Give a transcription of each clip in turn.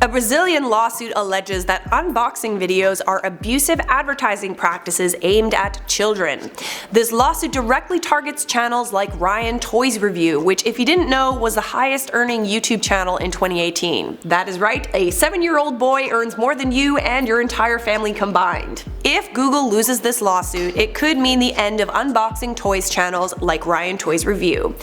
A Brazilian lawsuit alleges that unboxing videos are abusive advertising practices aimed at children. This lawsuit directly targets channels like Ryan Toysreview, which, if you didn't know, was the highest earning YouTube channel in 2018. That is right, a 7-year-old boy earns more than you and your entire family combined. If Google loses this lawsuit, it could mean the end of unboxing toys channels like Ryan Toysreview.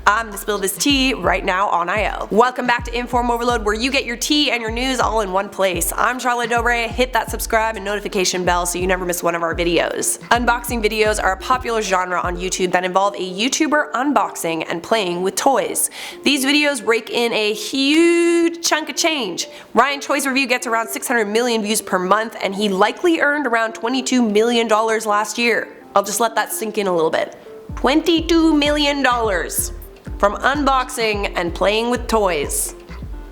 I'm gonna spill this tea right now on IO. Welcome back to InformOverload, where you get your tea and your news all in one place. I'm Charlotte Dobre. Hit that subscribe and notification bell so you never miss one of our videos. Unboxing videos are a popular genre on YouTube that involve a YouTuber unboxing and playing with toys. These videos rake in a huge chunk of change. Ryan Toysreview gets around 600 million views per month, and he likely earned around $22 million last year. I'll just let that sink in a little bit. $22 million from unboxing and playing with toys.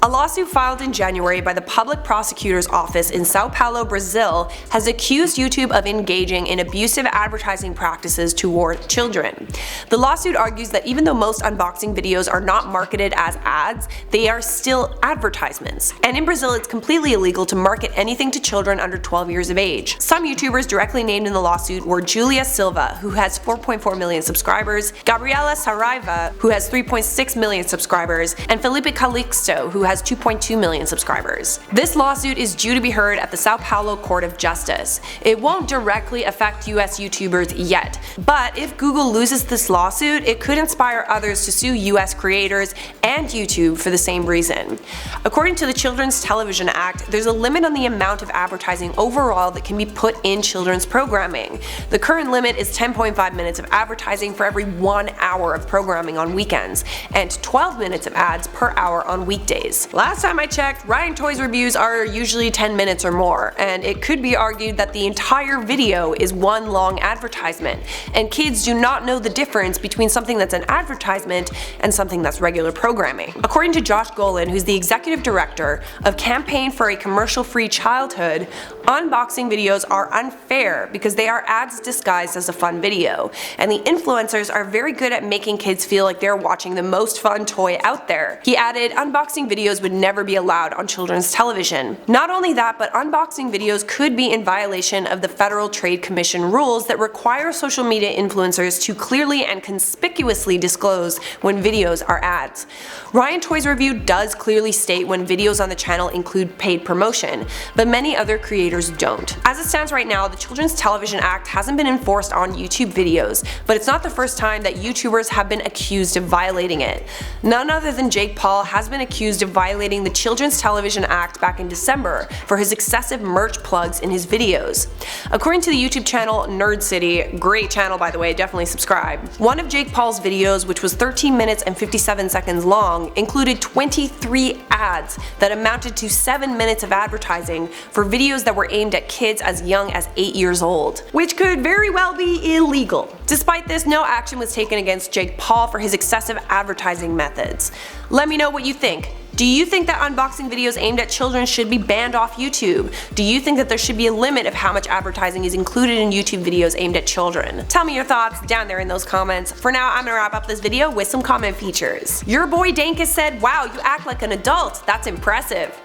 A lawsuit filed in January by the Public Prosecutor's Office in Sao Paulo, Brazil, has accused YouTube of engaging in abusive advertising practices toward children. The lawsuit argues that even though most unboxing videos are not marketed as ads, they are still advertisements. And in Brazil, it's completely illegal to market anything to children under 12 years of age. Some YouTubers directly named in the lawsuit were Julia Silva, who has 4.4 million subscribers, Gabriela Saraiva, who has 3.6 million subscribers, and Felipe Calixto, who has 2.2 million subscribers. This lawsuit is due to be heard at the Sao Paulo Court of Justice. It won't directly affect US YouTubers yet, but if Google loses this lawsuit, it could inspire others to sue US creators and YouTube for the same reason. According to the Children's Television Act, there's a limit on the amount of advertising overall that can be put in children's programming. The current limit is 10.5 minutes of advertising for every 1 hour of programming on weekends, and 12 minutes of ads per hour on weekdays. Last time I checked, Ryan Toysreviews are usually 10 minutes or more, and it could be argued that the entire video is one long advertisement, and kids do not know the difference between something that's an advertisement and something that's regular programming. According to Josh Golan, who's the executive director of Campaign for a Commercial-Free Childhood, unboxing videos are unfair because they are ads disguised as a fun video, and the influencers are very good at making kids feel like they're watching the most fun toy out there. He added, unboxing videos would never be allowed on children's television. Not only that, but unboxing videos could be in violation of the Federal Trade Commission rules that require social media influencers to clearly and conspicuously disclose when videos are ads. Ryan Toysreview does clearly state when videos on the channel include paid promotion, but many other creators don't. As it stands right now, the Children's Television Act hasn't been enforced on YouTube videos, but it's not the first time that YouTubers have been accused of violating it. None other than Jake Paul has been accused of violating the Children's Television Act back in December for his excessive merch plugs in his videos. According to the YouTube channel Nerd City, great channel by the way, definitely subscribe, one of Jake Paul's videos, which was 13 minutes and 57 seconds long, included 23 ads that amounted to 7 minutes of advertising for videos that were aimed at kids as young as 8 years old, which could very well be illegal. Despite this, no action was taken against Jake Paul for his excessive advertising methods. Let me know what you think. Do you think that unboxing videos aimed at children should be banned off YouTube? Do you think that there should be a limit of how much advertising is included in YouTube videos aimed at children? Tell me your thoughts down there in those comments. For now, I'm gonna wrap up this video with some comment features. Your boy Dankus said, wow, you act like an adult. That's impressive.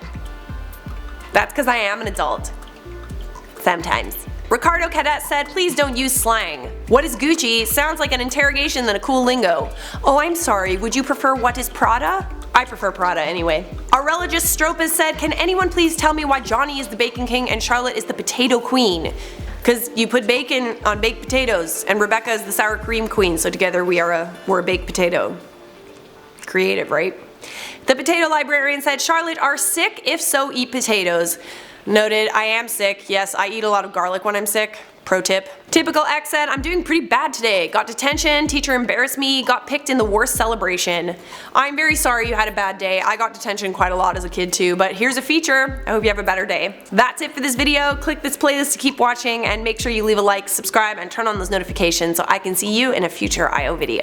That's because I am an adult. Sometimes. Ricardo Cadet said, please don't use slang. What is Gucci? Sounds like an interrogation than a cool lingo. Oh, I'm sorry, would you prefer what is Prada? I prefer Prada anyway. Alleges Stropes said, can anyone please tell me why Johnny is the Bacon King and Charlotte is the Potato Queen? Cause you put bacon on baked potatoes, and Rebecca is the sour cream queen, so together we're a baked potato. Creative, right? The Potato Librarian said, Charlotte, are sick? If so, eat potatoes. Noted, I am sick. Yes, I eat a lot of garlic when I'm sick. Pro tip. Typical X said, I'm doing pretty bad today. Got detention, teacher embarrassed me, got picked in the worst celebration. I'm very sorry you had a bad day. I got detention quite a lot as a kid too, but here's a feature. I hope you have a better day. That's it for this video. Click this playlist to keep watching, and make sure you leave a like, subscribe, and turn on those notifications so I can see you in a future IO video.